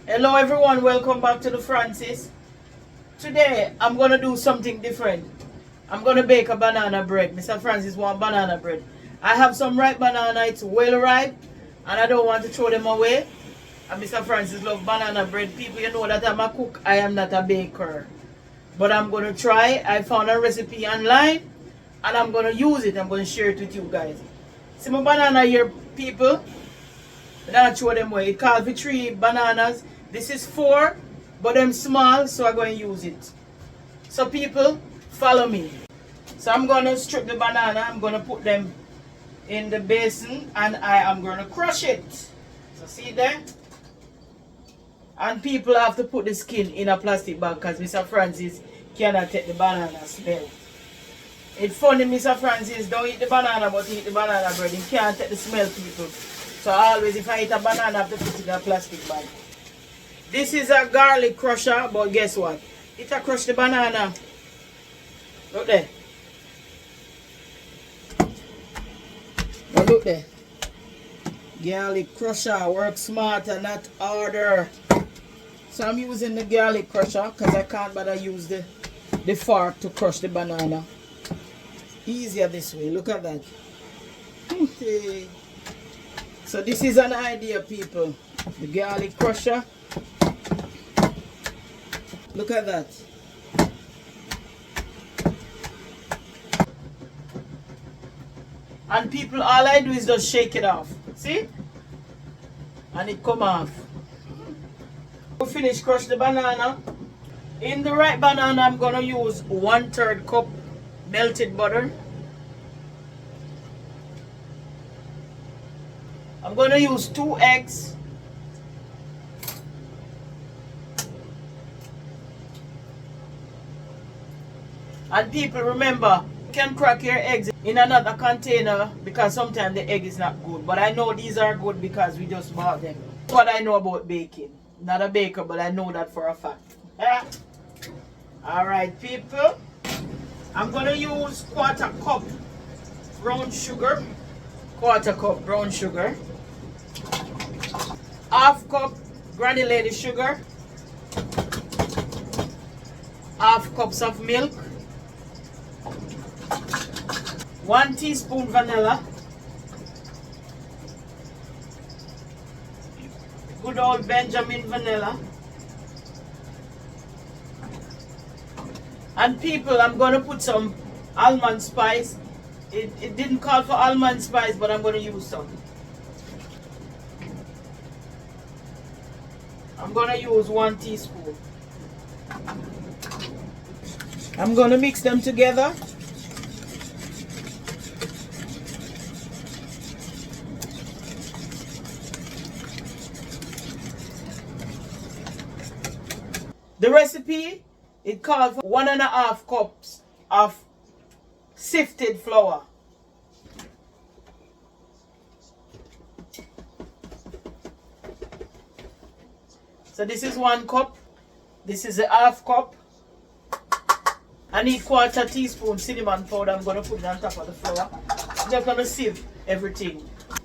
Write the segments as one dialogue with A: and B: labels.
A: Hello everyone, welcome back to the Francis. Today I'm gonna do something different. I'm gonna bake a banana bread. Mr. Francis want banana bread. I have some ripe banana, it's well ripe, and I don't want to throw them away. And Mr. Francis love banana bread. People, you know that I'm a cook, I am not a baker. But I'm gonna try. I found a recipe online and I'm gonna use it. I'm gonna share it with you guys. See my banana here, people. I'll show them where it calls for 3 bananas. This is 4, but them small, so I'm going to use it. So people, follow me. So I'm going to strip the banana. I'm going to put them in the basin and I am going to crush it. So see there? And people have to put the skin in a plastic bag because Mr. Francis cannot take the banana smell. It's funny, Mr. Francis don't eat the banana but eat the banana bread. He can't take the smell, people. So always if I eat a banana I have to put it in a plastic bag. This is a garlic crusher, but guess what? It'll crush the banana. Look there. Now look there. Garlic crusher works smarter, not harder. So I'm using the garlic crusher because I can't bother use the fork to crush the banana. Easier this way. Look at that. So this is an idea, people. The garlic crusher. Look at that. And people, all I do is just shake it off. See? And it come off. We finish crush the banana. In the ripe banana, I'm gonna use 1/3 cup melted butter. I'm gonna use 2 eggs. And people, remember, you can crack your eggs in another container because sometimes the egg is not good. But I know these are good because we just bought them. That's what I know about baking. Not a baker, but I know that for a fact. Alright, people. I'm going to use 1/4 cup brown sugar. 1/4 cup brown sugar. 1/2 cup granulated sugar. 1/2 cups of milk. 1 teaspoon vanilla. Good old Benjamin vanilla. And people, I'm going to put some almond spice. It didn't call for almond spice, but I'm going to use some. I'm going to use 1 teaspoon. I'm going to mix them together. The recipe, it calls for 1.5 cups of sifted flour. So this is 1 cup. This is a 1/2 cup. I need 1/4 teaspoon cinnamon powder. I'm going to put it on top of the flour. I'm just going to sieve everything.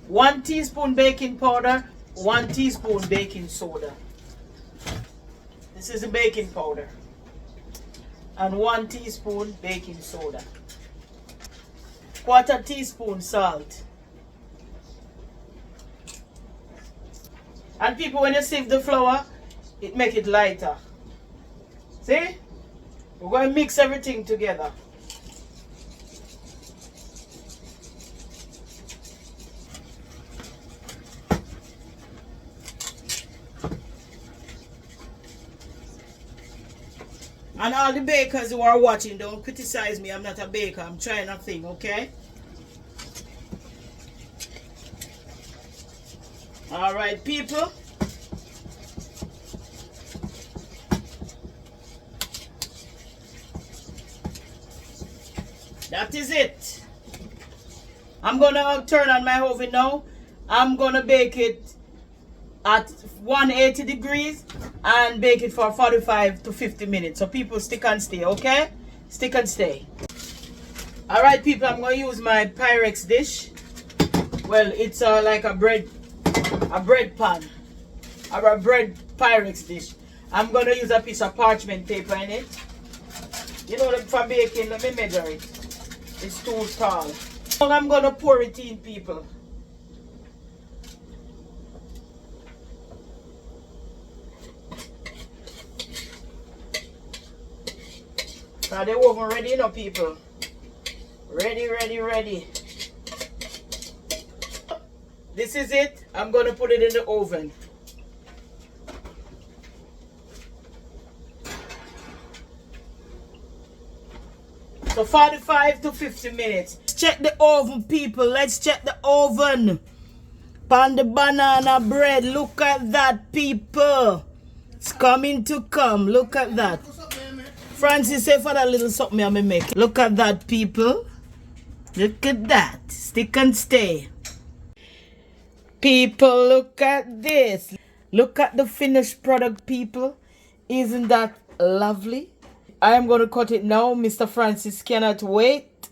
A: 1 teaspoon baking powder. 1 teaspoon baking soda. This is the baking powder. And 1 teaspoon baking soda. 1/4 teaspoon salt. And people, when you sieve the flour, it make it lighter. See? We're going to mix everything together. And all the bakers who are watching, don't criticize me. I'm not a baker. I'm trying a thing, okay? Alright, people. That is it. I'm going to turn on my oven now. I'm going to bake it at 180 degrees and bake it for 45 to 50 minutes. So people, stick and stay, okay? Stick and stay. Alright people, I'm going to use my Pyrex dish. Well, it's like a bread pan or a bread Pyrex dish. I'm gonna use a piece of parchment paper in it. You know, for baking, let me measure it. It's too tall. So I'm gonna pour it in, people. Now the oven ready, you know, people. Ready, ready, ready. This is it. I'm gonna put it in the oven. So 45 to 50 minutes. Check the oven, people. Let's check the oven. Pan the banana bread. Look at that, people. It's coming to come. Look at that. Francis, say for that little something I'm make. Look at that, people. Look at that. Stick and stay. People, look at this. Look at the finished product, people. Isn't that lovely? I am going to cut it now. Mr. Francis cannot wait.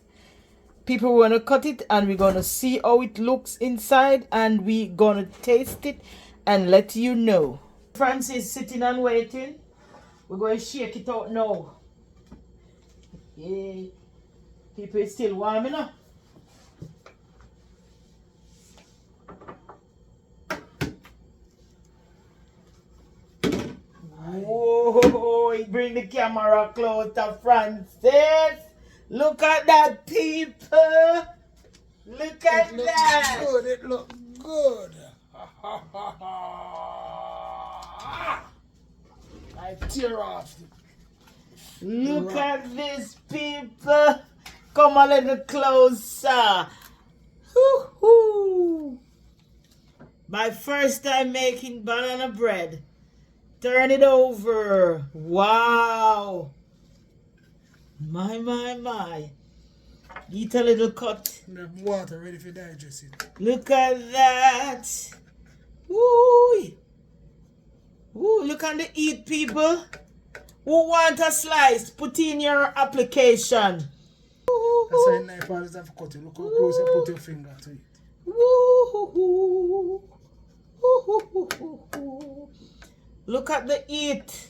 A: People, we're going to cut it and we're going to see how it looks inside and we're going to taste it and let you know. Francis sitting and waiting. We're going to shake it out now. Yeah. People, it's still warm enough. Whoa, bring the camera close to Francis. Look at that, people. Look at that.
B: Good, it looks good. I tear off.
A: Look at this, people. Come a little closer. Hoo-hoo. My first time making banana bread. Turn it over. Wow. My. Eat a little cut.
B: We have water ready for digest it.
A: Look at that. Woo. Woo, look at the eat, people. Who want a slice? Put in your application.
B: That's why knife always have to cut it. Look how close you put your finger to it.
A: Woo. Look at the eat.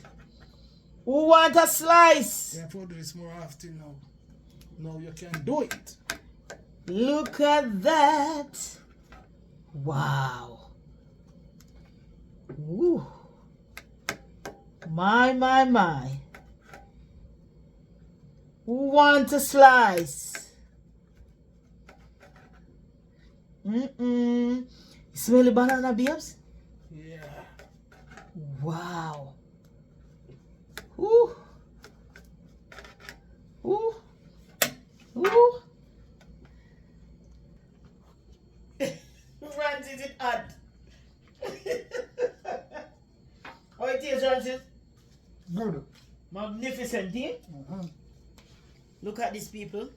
A: Who want a slice?
B: You have to do this more often now. Now you can do it.
A: Look at that. Wow. Woo. My. Who want a slice? Smell the banana, babes?
B: Yeah.
A: Wow. Ooh. Ooh. Ooh. Francis, it hot. How it is, Francis?
B: Good.
A: Magnificent, eh? Look at these, people.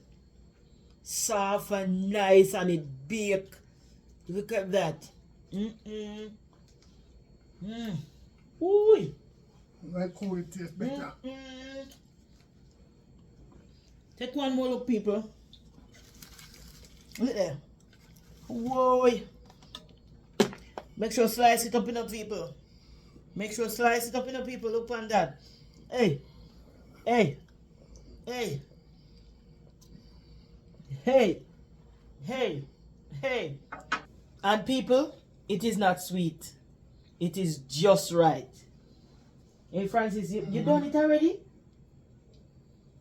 A: Soft and nice and it baked. Look at that. Ooh.
B: Like how it tastes better.
A: Take one more look, people. Look there. Whoa. Make sure slice it up in the people. Make sure slice it up in the people. Look on that. Hey. And people, it is not sweet. It is just right. Hey Francis, you done it already?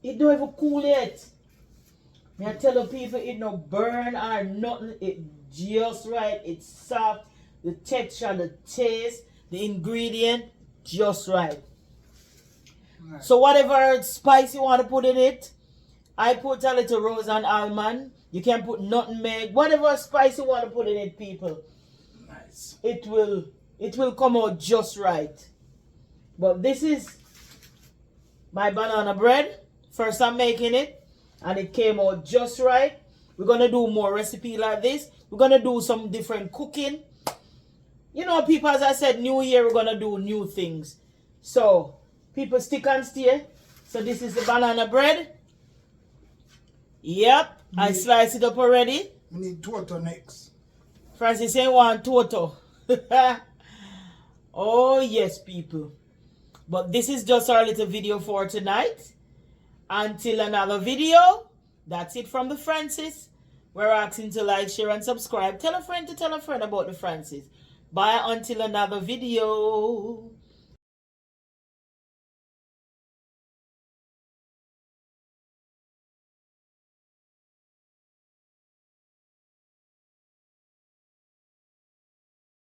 A: It don't even cool yet. Me I tell the people it no burn or nothing. It just right. It's soft. The texture, the taste, the ingredient, just right. So whatever spice you want to put in it, I put a little rose and almond. You can put nutmeg, whatever spice you want to put in it, people.
B: Nice.
A: It will come out just right. But this is my banana bread. First I'm making it and it came out just right. We're gonna do more recipe like this. We're gonna do some different cooking. You know, people, as I said, new year we're gonna do new things. So people, stick and stay. So this is the banana bread. Yep, I sliced it up already.
B: We need toto next.
A: Francis ain't want toto. Oh yes, people. But this is just our little video for tonight. Until another video, that's it from the Francis. We're asking to like, share, and subscribe. Tell a friend to tell a friend about the Francis. Bye until another video.